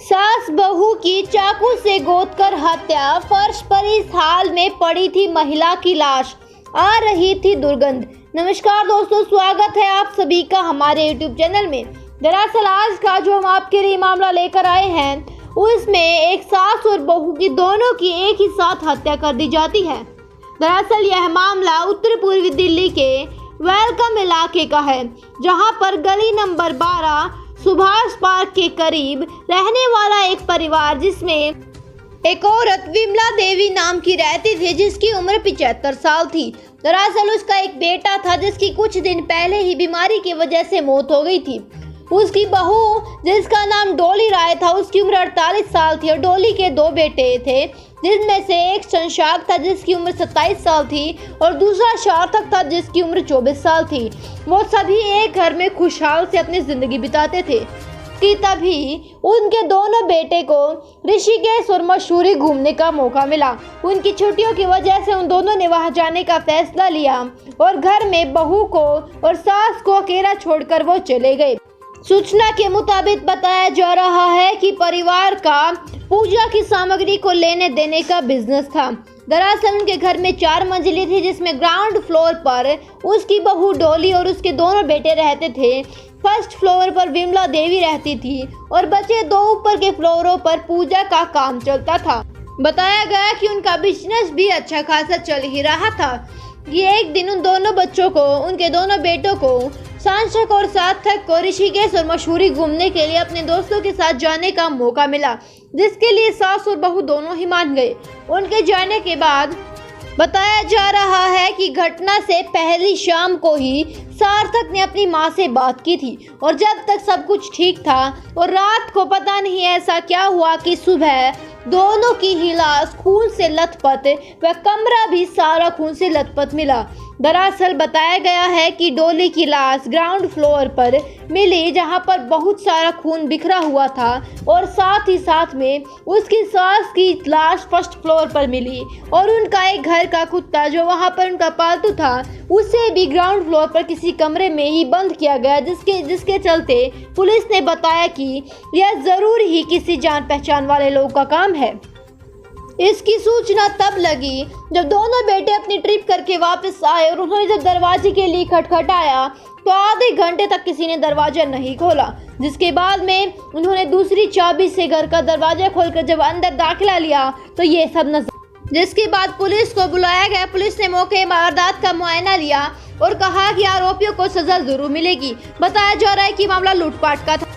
सास बहू की चाकू से गोदकर हत्या, फर्श पर इस हाल में पड़ी थी महिला की लाश, आ रही थी दुर्गंध। नमस्कार दोस्तों, स्वागत है आप सभी का हमारे YouTube चैनल में। दरअसल आज का जो हम आपके लिए मामला लेकर आए हैं उसमें एक सास और बहू की दोनों की एक ही साथ हत्या कर दी जाती है। दरअसल यह मामला उत्तर पूर्वी दिल्ली के वेलकम इलाके का है, जहां पर गली नंबर 12 सुभाष पार्क के करीब रहने वाला एक परिवार, जिसमें एक औरत विमला देवी नाम की रहती थी, जिसकी उम्र 75 साल थी। दरअसल उसका एक बेटा था जिसकी कुछ दिन पहले ही बीमारी की वजह से मौत हो गई थी। उसकी बहू, जिसका नाम डोली राय था, उसकी उम्र 48 साल थी और डोली के दो बेटे थे, जिनमें से एक शशांक था जिसकी उम्र 27 साल थी और दूसरा सार्थक था जिसकी उम्र 24 साल थी। वो सभी एक घर में खुशहाल से अपनी जिंदगी बिताते थे कि तभी उनके दोनों बेटे को ऋषिकेश और मसूरी घूमने का मौका मिला। उनकी छुट्टियों की वजह से उन दोनों ने वहां जाने का फैसला लिया और घर में बहू को और सास को अकेला छोड़कर वो चले गए। सूचना के मुताबिक बताया जा रहा है कि परिवार का पूजा की सामग्री को लेने देने का बिजनेस था। दरअसल उनके घर में 4 मंजिलें थी, जिसमें ग्राउंड फ्लोर पर उसकी बहू डोली और उसके दोनों बेटे रहते थे। फर्स्ट फ्लोर पर विमला देवी रहती थी और बचे 2 ऊपर के फ्लोरों पर पूजा का काम चलता था। बताया गया कि उनका बिजनेस भी अच्छा खासा चल ही रहा था। ये एक दिन उन दोनों बच्चों को, उनके दोनों बेटों को, शशांक और सार्थक को ऋषिकेश और मसूरी घूमने के लिए अपने दोस्तों के साथ जाने का मौका मिला, जिसके लिए सास और बहू दोनों ही मान गए। उनके जाने के बाद बताया जा रहा है कि घटना से पहली शाम को ही सार्थक ने अपनी मां से बात की थी और जब तक सब कुछ ठीक था और रात को पता नहीं ऐसा क्या हुआ कि सुबह दोनों की ही लाश खून से लथपथ व कमरा भी सारा खून से लथपथ मिला। दरअसल बताया गया है कि डोली की लाश ग्राउंड फ्लोर पर मिली, जहां पर बहुत सारा खून बिखरा हुआ था, और साथ ही साथ में उसकी सास की लाश फर्स्ट फ्लोर पर मिली और उनका एक घर का कुत्ता जो वहां पर उनका पालतू था, उसे भी ग्राउंड फ्लोर पर किसी कमरे में ही बंद किया गया, जिसके चलते पुलिस ने बताया कि यह जरूर ही किसी जान पहचान वाले लोग का काम है। इसकी सूचना तब लगी जब दोनों बेटे अपनी ट्रिप करके वापस आए और उन्होंने जब दरवाजे के लिए खटखटाया तो आधे घंटे तक किसी ने दरवाजा नहीं खोला, जिसके बाद में उन्होंने दूसरी चाबी से घर का दरवाजा खोलकर जब अंदर दाखिला लिया तो ये सब नजर, जिसके बाद पुलिस को बुलाया गया। पुलिस ने मौके वारदात का मुआयना लिया और कहा कि आरोपियों को सजा जरूर मिलेगी। बताया जा रहा है कि मामला लूटपाट का था।